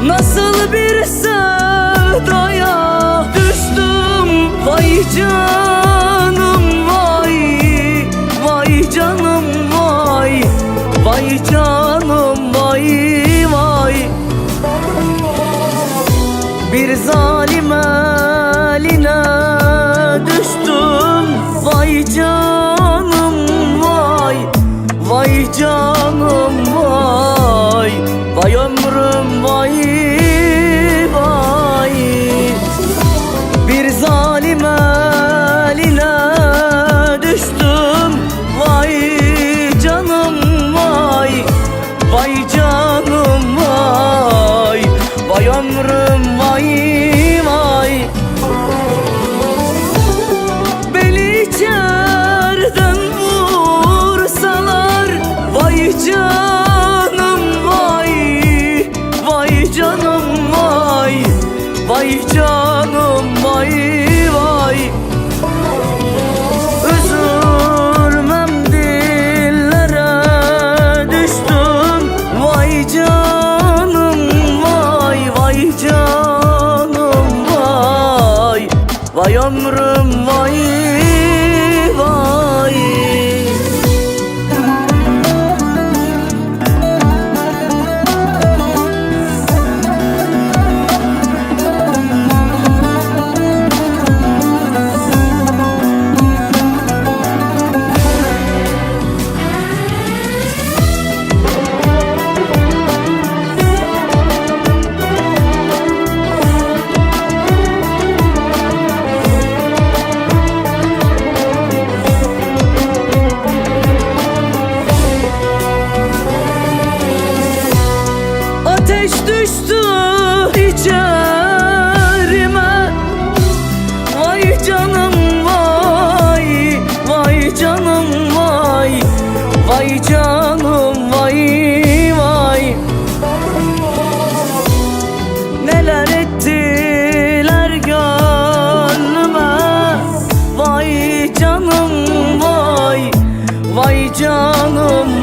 Nasıl bir sevdaya düştüm, vay canım vay, vay canım vay, vay canım vay vay. Bir zalim eline düştüm, vay canım vay, vay canım vay, vay ömrüm vay vay. Bir zalim eline düştüm, vay canım vay, vay canım vay, vay ömrüm vay vay. Beni içeriden vursalar, vay canım vay, vay canım vay, vay canım vay vay. Üzülmem dillere düştüm, vay canım vay, vay canım vay, vay ömrüm vay vay. Ateş düştü içerime, vay canım vay, vay canım vay, vay canım vay vay. Neler ettiler gönlüme, vay canım vay, vay canım